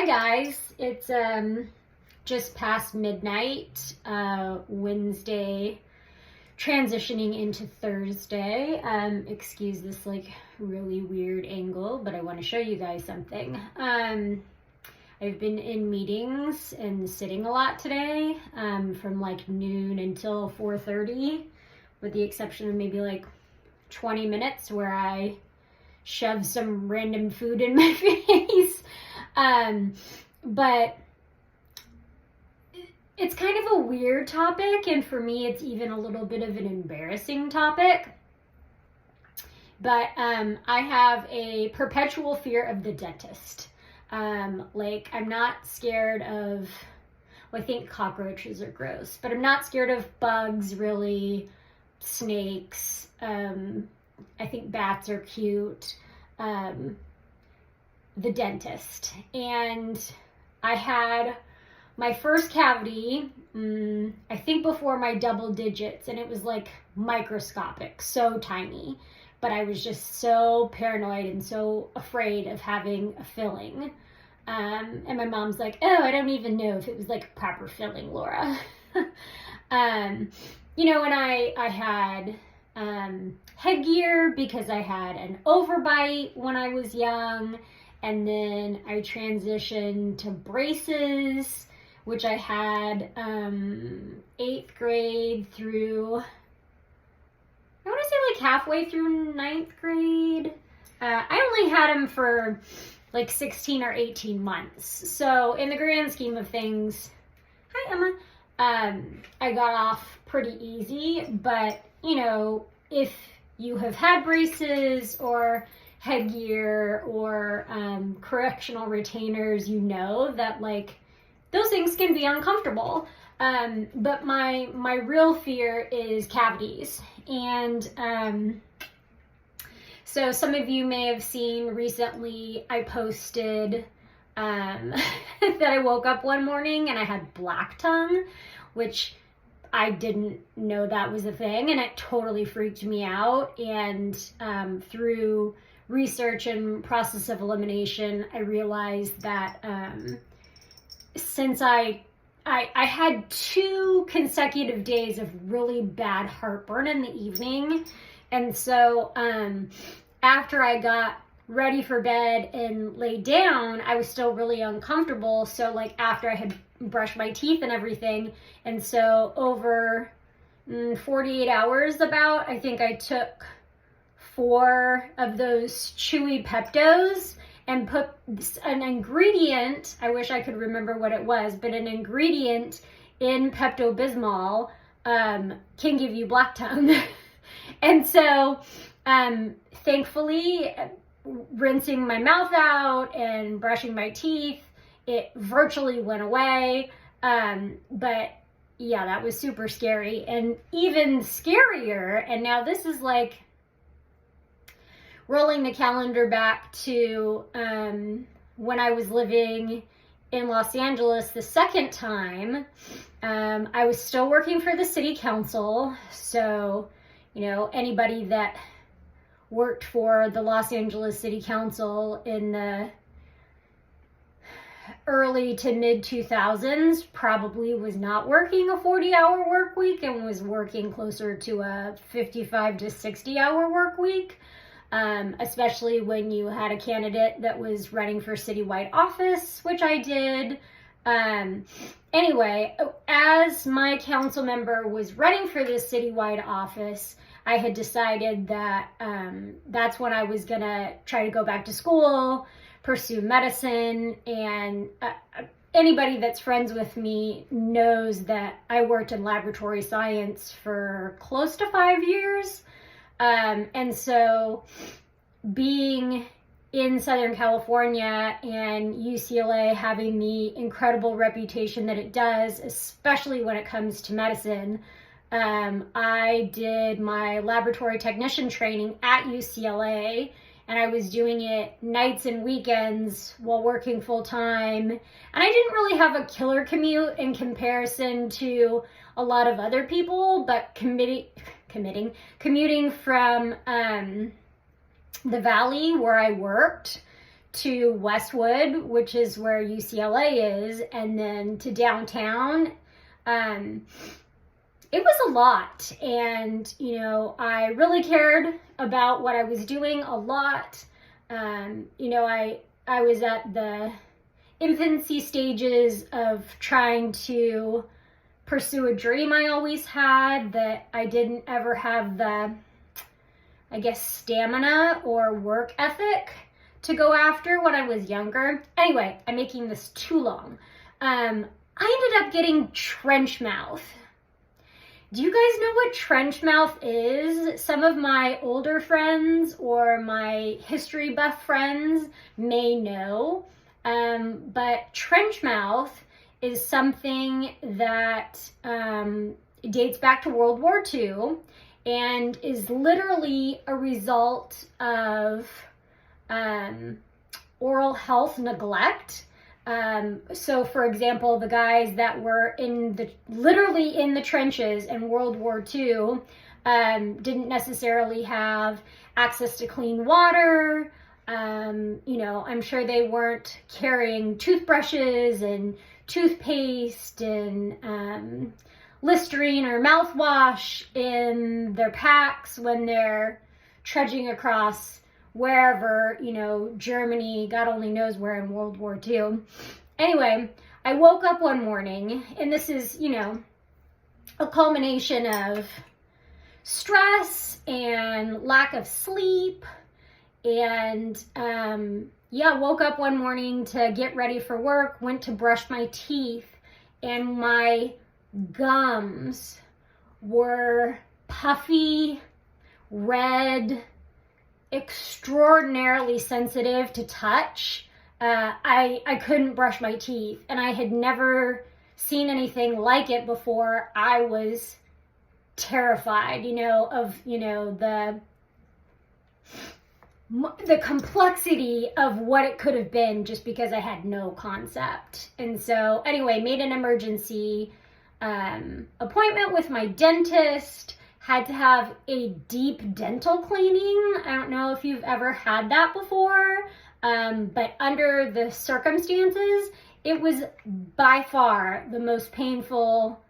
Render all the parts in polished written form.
Hi guys, it's just past midnight, Wednesday, transitioning into Thursday. Excuse this like really weird angle, but I want to show you guys something. I've been in meetings and sitting a lot today, from like noon until 4:30, with the exception of maybe like 20 minutes where I shove some random food in my face. But it's kind of a weird topic, and for me it's even a little bit of an embarrassing topic. But I have a perpetual fear of the dentist. Like, I'm not scared of, well, I think cockroaches are gross, but I'm not scared of bugs, really, snakes. I think bats are cute. The dentist. And I had my first cavity, I think before my double digits, and it was like microscopic, so tiny. But I was just so paranoid and so afraid of having a filling. And my mom's like, oh, I don't even know if it was like a proper filling, Laura. And I had headgear because I had an overbite when I was young. And then I transitioned to braces, which I had 8th grade through, I want to say like halfway through 9th grade. I only had them for like 16 or 18 months. So in the grand scheme of things, hi Emma, I got off pretty easy. But, if you have had braces or headgear or correctional retainers, that like those things can be uncomfortable. But my real fear is cavities. And so some of you may have seen recently I posted that I woke up one morning and I had black tongue, which I didn't know that was a thing, and it totally freaked me out. And through research and process of elimination, I realized that since I had 2 consecutive days of really bad heartburn in the evening, and so after I got ready for bed and laid down, I was still really uncomfortable. So like after I had brushed my teeth and everything, and so over 48 hours about, I think I took 4 of those chewy Peptos and put an ingredient, I wish I could remember what it was, but an ingredient in Pepto-Bismol can give you black tongue. And so thankfully, rinsing my mouth out and brushing my teeth, it virtually went away. But yeah, that was super scary. And even scarier, and now this is like rolling the calendar back to when I was living in Los Angeles the second time. I was still working for the city council. So, anybody that worked for the Los Angeles City Council in the early to mid 2000s probably was not working a 40-hour work week and was working closer to a 55 to 60-hour work week, especially when you had a candidate that was running for citywide office, which I did. Anyway, as my council member was running for this citywide office, I had decided that that's when I was gonna try to go back to school, pursue medicine, and anybody that's friends with me knows that I worked in laboratory science for close to 5 years. And so being in Southern California and UCLA having the incredible reputation that it does, especially when it comes to medicine, I did my laboratory technician training at UCLA, and I was doing it nights and weekends while working full time. And I didn't really have a killer commute in comparison to a lot of other people, but commuting from the valley where I worked to Westwood, which is where UCLA is, and then to downtown. It was a lot, and I really cared about what I was doing a lot. I was at the infancy stages of trying to pursue a dream I always had that I didn't ever have the, stamina or work ethic to go after when I was younger. Anyway, I'm making this too long. I ended up getting trench mouth. Do you guys know what trench mouth is? Some of my older friends or my history buff friends may know, but trench mouth is something that dates back to World War II and is literally a result of oral health neglect. So for example, the guys that were literally in the trenches in World War II didn't necessarily have access to clean water. I'm sure they weren't carrying toothbrushes and toothpaste and Listerine or mouthwash in their packs when they're trudging across wherever, Germany, God only knows where in World War II. Anyway, I woke up one morning, and this is, a culmination of stress and lack of sleep. And, woke up one morning to get ready for work, went to brush my teeth, and my gums were puffy, red, extraordinarily sensitive to touch. I couldn't brush my teeth, and I had never seen anything like it before. I was terrified, of the complexity of what it could have been, just because I had no concept. And so anyway, made an emergency appointment with my dentist. Had to have a deep dental cleaning. I don't know if you've ever had that before, but under the circumstances, it was by far the most painful,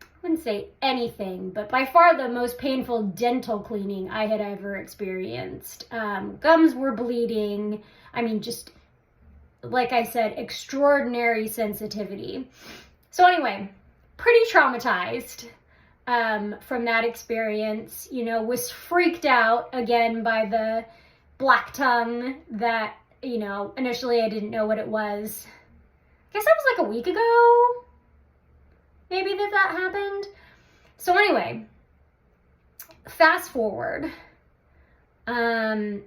I wouldn't say anything, but by far the most painful dental cleaning I had ever experienced. Gums were bleeding. I mean, just like I said, extraordinary sensitivity. So anyway, pretty traumatized from that experience, was freaked out again by the black tongue that, initially I didn't know what it was. I guess that was like a week ago, maybe that happened. So anyway, fast forward. I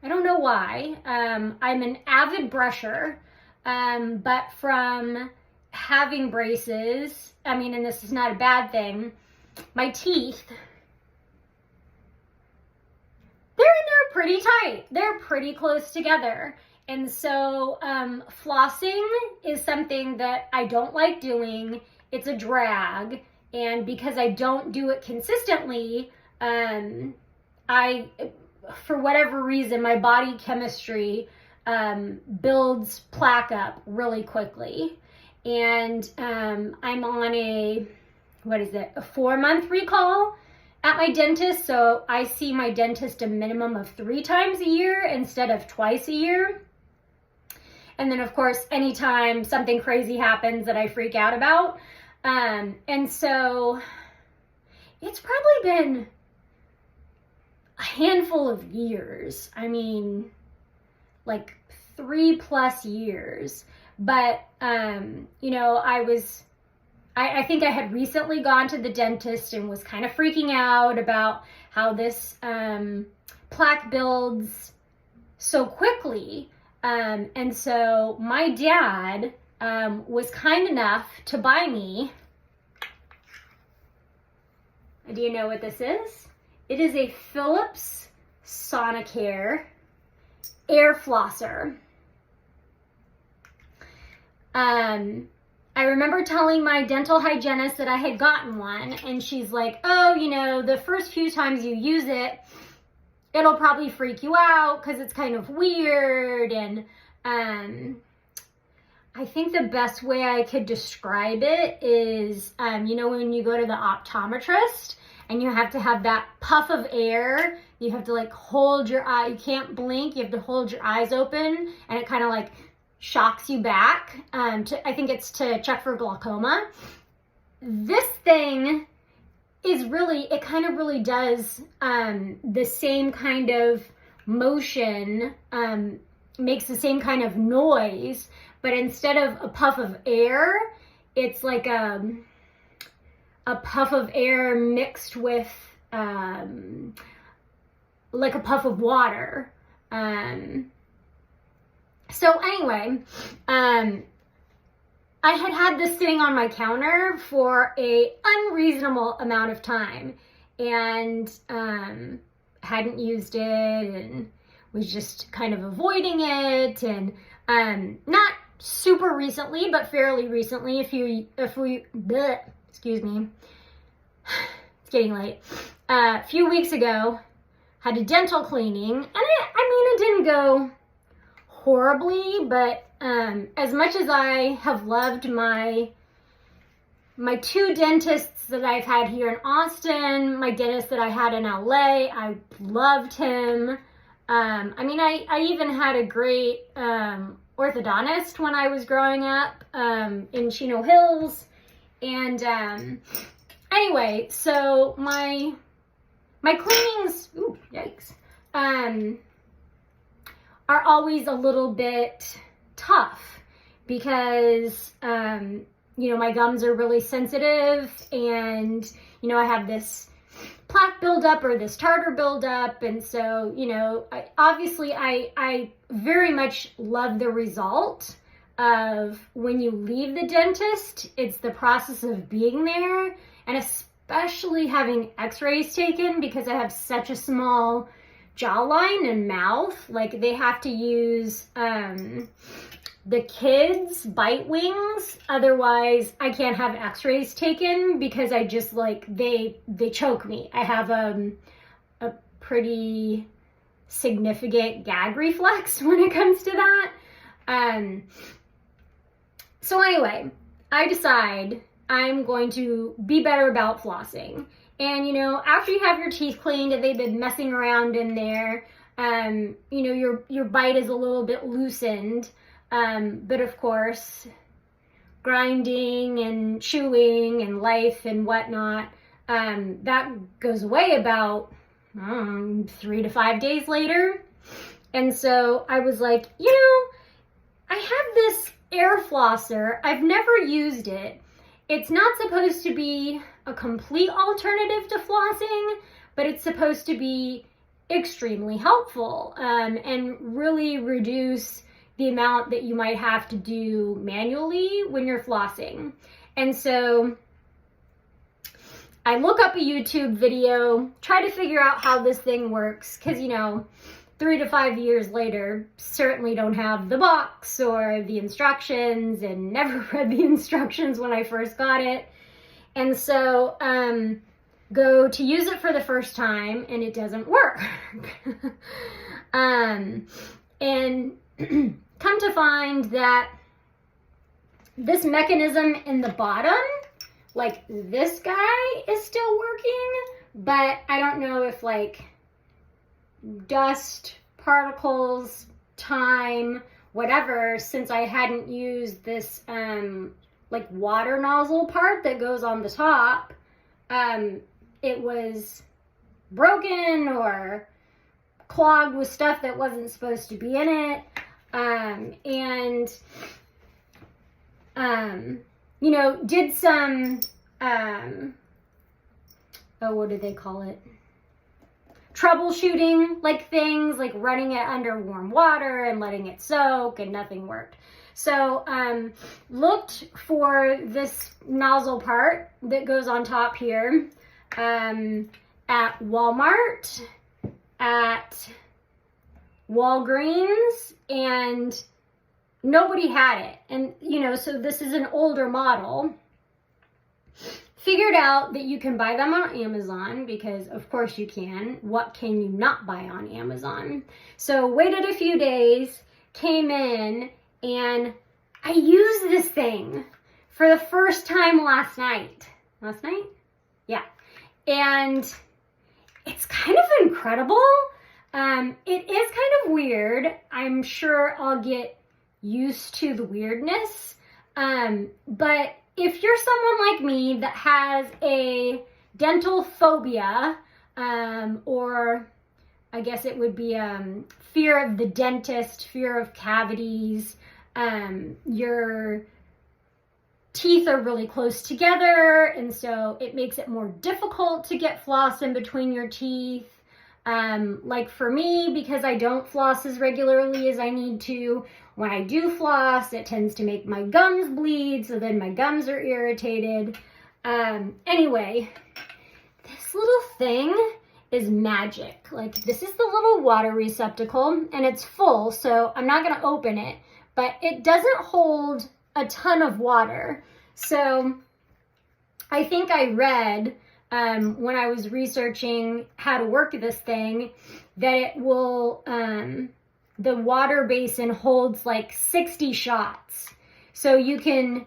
don't know why. I'm an avid brusher, but from having braces, and this is not a bad thing, my teeth, they're pretty tight. They're pretty close together. And so flossing is something that I don't like doing. It's a drag. And because I don't do it consistently, for whatever reason, my body chemistry builds plaque up really quickly. And I'm on a 4-month recall at my dentist. So I see my dentist a minimum of 3 times a year instead of twice a year. And then of course, anytime something crazy happens that I freak out about. And so it's probably been a handful of years. Like 3+ years. But, I think I had recently gone to the dentist and was kind of freaking out about how this plaque builds so quickly. And so my dad was kind enough to buy me, do you know what this is? It is a Philips Sonicare Airflosser. I remember telling my dental hygienist that I had gotten one, and she's like, oh, the first few times you use it, it'll probably freak you out because it's kind of weird. And I think the best way I could describe it is, you know, when you go to the optometrist and you have to have that puff of air, you have to like hold your eye, you can't blink, you have to hold your eyes open, and it kind of like shocks you back. I think it's to check for glaucoma. This thing is really, it kind of really does the same kind of motion, makes the same kind of noise, but instead of a puff of air, it's like a puff of air mixed with like a puff of water. So anyway, I had this sitting on my counter for a unreasonable amount of time, and hadn't used it and was just kind of avoiding it, and not super recently, but fairly recently, excuse me, it's getting late, a few weeks ago, had a dental cleaning, and it didn't go horribly, but as much as I have loved my two dentists that I've had here in Austin, my dentist that I had in LA, I loved him. I even had a great orthodontist when I was growing up in Chino Hills. And anyway, so my cleanings, ooh, yikes, are always a little bit tough because, you know, my gums are really sensitive, and, you know, I have this plaque buildup or this tartar buildup. And so, you know, I very much love the result of when you leave the dentist. It's the process of being there, and especially having x-rays taken, because I have such a small jawline and mouth. Like, they have to use the kids' bite wings, otherwise I can't have x-rays taken, because I just like they choke me. I have a pretty significant gag reflex when it comes to that. So anyway, I decide I'm going to be better about flossing. And, you know, after you have your teeth cleaned and they've been messing around in there, you know, your bite is a little bit loosened. But of course, grinding and chewing and life and whatnot, that goes away about 3 to 5 days later. And so I was like, you know, I have this air flosser. I've never used it. It's not supposed to be a complete alternative to flossing, but it's supposed to be extremely helpful, and really reduce the amount that you might have to do manually when you're flossing. And so I look up a YouTube video, try to figure out how this thing works, because, you know, 3 to 5 years later, certainly don't have the box or the instructions, and never read the instructions when I first got it. And so go to use it for the first time, and it doesn't work. And come to find that this mechanism in the bottom, like this guy, is still working, but I don't know if like dust, particles, time, whatever, since I hadn't used this like water nozzle part that goes on the top, it was broken or clogged with stuff that wasn't supposed to be in it. You know, did some, what do they call it? Troubleshooting, like things like running it under warm water and letting it soak, and nothing worked. So, looked for this nozzle part that goes on top here, at Walmart, at Walgreens, and nobody had it. And, you know, so this is an older model. figured out that you can buy them on Amazon because of course you can. What can you not buy on Amazon? So waited a few days, came in, and I used this thing for the first time last night. Last night? Yeah. And it's kind of incredible. It is kind of weird. I'm sure I'll get used to the weirdness. But if you're someone like me that has a dental phobia, or I guess it would be fear of the dentist, fear of cavities, your teeth are really close together, and so it makes it more difficult to get floss in between your teeth. Like for me, because I don't floss as regularly as I need to, when I do floss, it tends to make my gums bleed, so then my gums are irritated. Anyway, this little thing is magic. Like, this is the little water receptacle, and it's full, so I'm not gonna open it, but it doesn't hold a ton of water. So I think I read when I was researching how to work this thing that it will, the water basin holds like 60 shots. So you can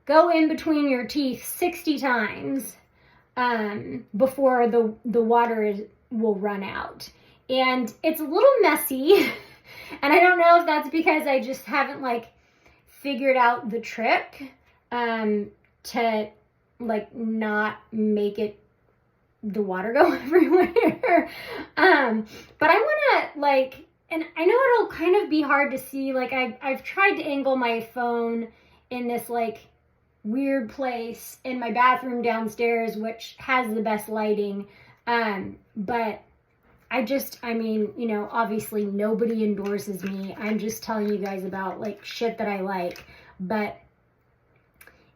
go in between your teeth 60 times before the water will run out. And it's a little messy. And I don't know if that's because I just haven't like figured out the trick to like not make it the water go everywhere. But I want to like, and I know it'll kind of be hard to see, like I've tried to angle my phone in this like weird place in my bathroom downstairs, which has the best lighting. But I mean, you know, obviously nobody endorses me. I'm just telling you guys about like shit that I like. But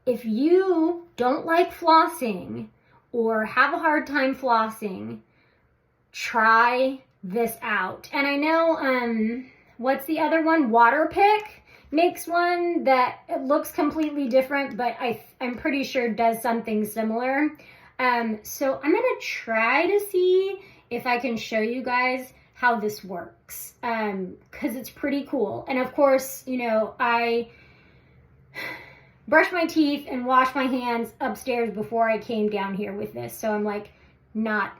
if you don't like flossing or have a hard time flossing, try this out. And I know, what's the other one? Waterpik makes one that it looks completely different, but I'm pretty sure does something similar. So I'm gonna try to see if I can show you guys how this works, because it's pretty cool. And of course, you know, I brush my teeth and wash my hands upstairs before I came down here with this. So I'm like not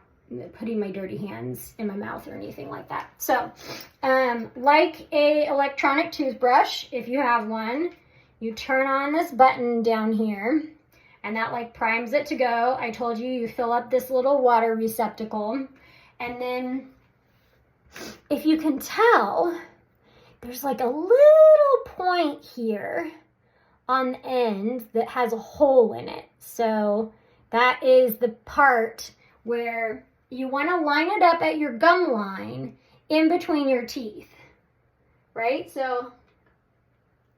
putting my dirty hands in my mouth or anything like that. So like a electronic toothbrush, if you have one, you turn on this button down here and that like primes it to go. I told you, you fill up this little water receptacle, and then if you can tell, there's like a little point here on the end that has a hole in it. So that is the part where you want to line it up at your gum line in between your teeth, right? So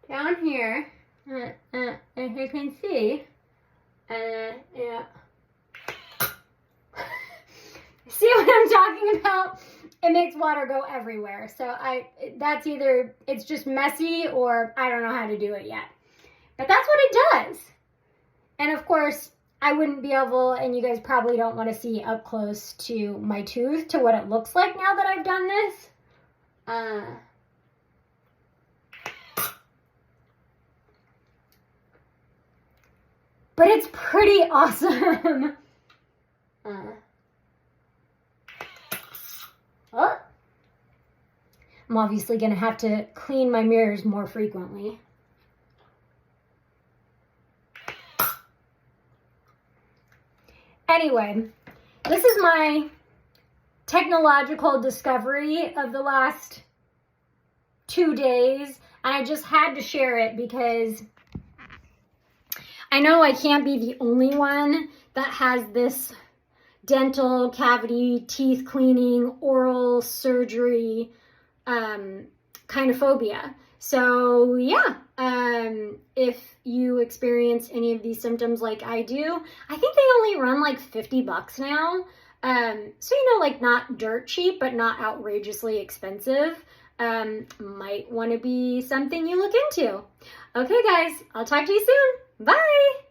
down here, if you can see, yeah. See what I'm talking about? It makes water go everywhere. So that's either, it's just messy or I don't know how to do it yet. But that's what it does. And of course, I wouldn't be able, and you guys probably don't want to see up close to my tooth, to what it looks like now that I've done this. But it's pretty awesome. Oh. I'm obviously going to have to clean my mirrors more frequently. Anyway, this is my technological discovery of the last 2 days. And I just had to share it because I know I can't be the only one that has this dental cavity, teeth cleaning, oral surgery kind of phobia. So yeah, if you experience any of these symptoms like I do, I think they only run like $50 now. So, you know, like not dirt cheap, but not outrageously expensive. Might want to be something you look into. Okay, guys, I'll talk to you soon. Bye.